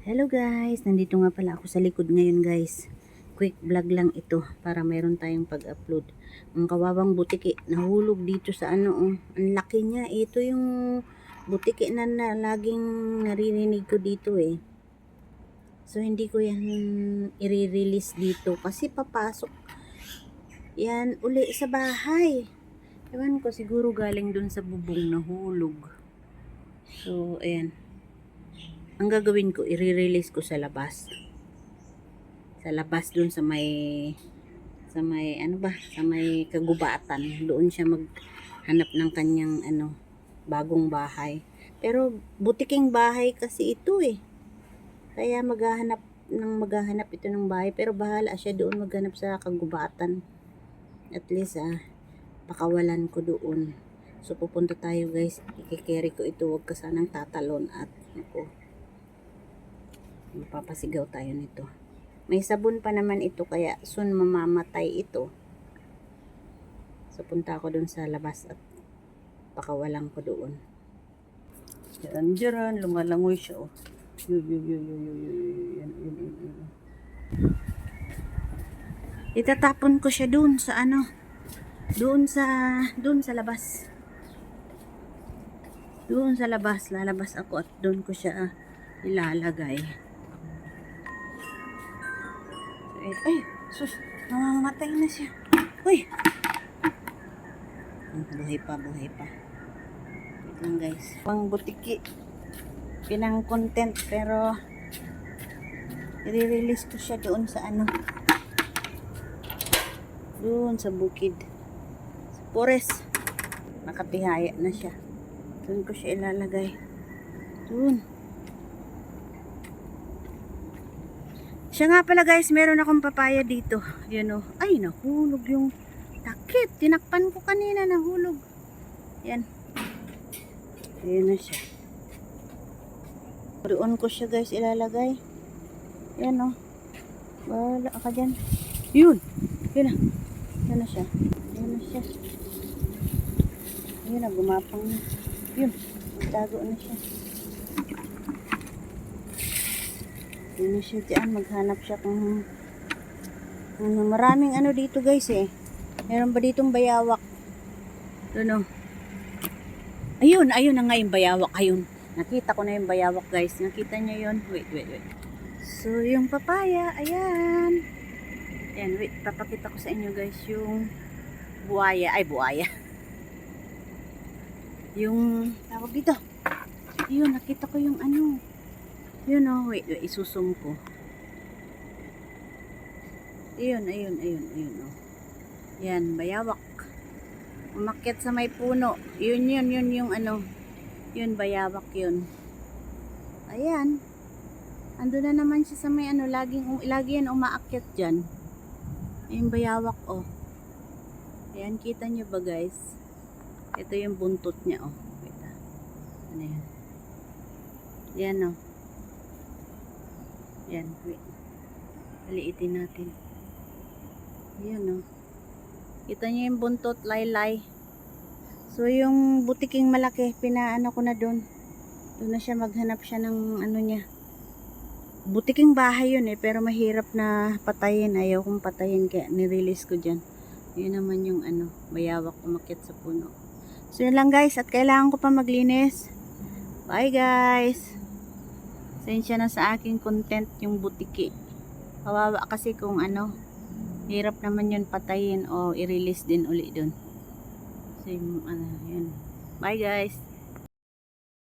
Hello guys, nandito nga pala ako sa likod ngayon guys. Quick vlog lang ito para meron tayong pag-upload. Ang kawawang butiki nahulog dito sa ano oh. Ang laki niya. Ito yung butiki na laging naririnig ko dito eh. So hindi ko yan i-release dito kasi papasok yan uli sa bahay. Ewan ko, siguro galing dun sa bubong nahulog. So ayan. Ang gagawin ko, i-release ko sa labas. Sa labas dun sa may ano ba, sa may kagubatan. Doon siya maghanap ng kanyang bagong bahay. Pero butiking bahay kasi ito eh. Kaya maghahanap ito ng bahay. Pero bahala siya doon maghanap sa kagubatan. At least pakawalan ko doon. So pupunta tayo guys. I-carry ko ito. Huwag ka sanang tatalon at ako. Mapapasigaw tayo nito. May sabon pa naman ito kaya soon mamamatay ito. So punta ako dun sa labas at pakawalan ko doon. Diyan, lumalangoy siya oh. Yan. Itatapon ko siya doon sa doon sa labas. Doon sa labas, lalabas ako at doon ko siya ilalagay. Ay, sus, namamatay na siya. Uy! Buhay pa. Wait lang guys. Pang butiki. Pinang content pero i-release ko siya doon sa doon sa bukid. Sa forest. Nakatihaya na siya. Doon ko siya ilalagay. Doon. Siya nga pala guys, meron akong papaya dito. Yan o. Ay, nahulog yung takip. Tinakpan ko kanina, nahulog. Yan. Ayan na siya. Doon ko siya guys ilalagay. Yan o. Wala ka dyan. Yun. Yun na. Yan na siya. Yan na siya. Yun na, gumapang na. Yun. Tago na siya. Yun siya dyan, maghanap siya kung maraming dito guys eh. Meron ba ditong bayawak? Doon o. Ayun na nga yung bayawak. Ayun, nakita ko na yung bayawak guys. Nakita nyo yun? Wait. So yung papaya, ayan. Ayan, wait, papakita ko sa inyo guys yung buhaya. Ay, buhaya. Yung tawag dito. Ayun, nakita ko yung yun o, wait, isusum ko. Ayun o. Yan, bayawak. Umakyat sa may puno. Yun yung yun, bayawak yun. Ayan. Ando na naman siya sa may lagi yan umaakyat dyan. Ayun, bayawak o. Ayan, kita nyo ba guys? Ito yung buntot niya o. Wait ano yan? Yan o. Yan, wait. Paliitin natin. Ayan o. Kita nyo yung buntot, laylay. So, yung butiking malaki, pinaano ko na doon. Doon na siya maghanap siya ng niya. Butiking bahay yun eh, pero mahirap na patayin. Ayaw kong patayin, kaya nirelease ko dyan. Yun naman yung bayawak umakyat sa puno. So, yun lang guys, at kailangan ko pa maglinis. Bye guys! Sensya na sa aking content yung butiki. Kawawa kasi kung hirap naman yun patayin o i-release din uli dun. So yun. Bye guys!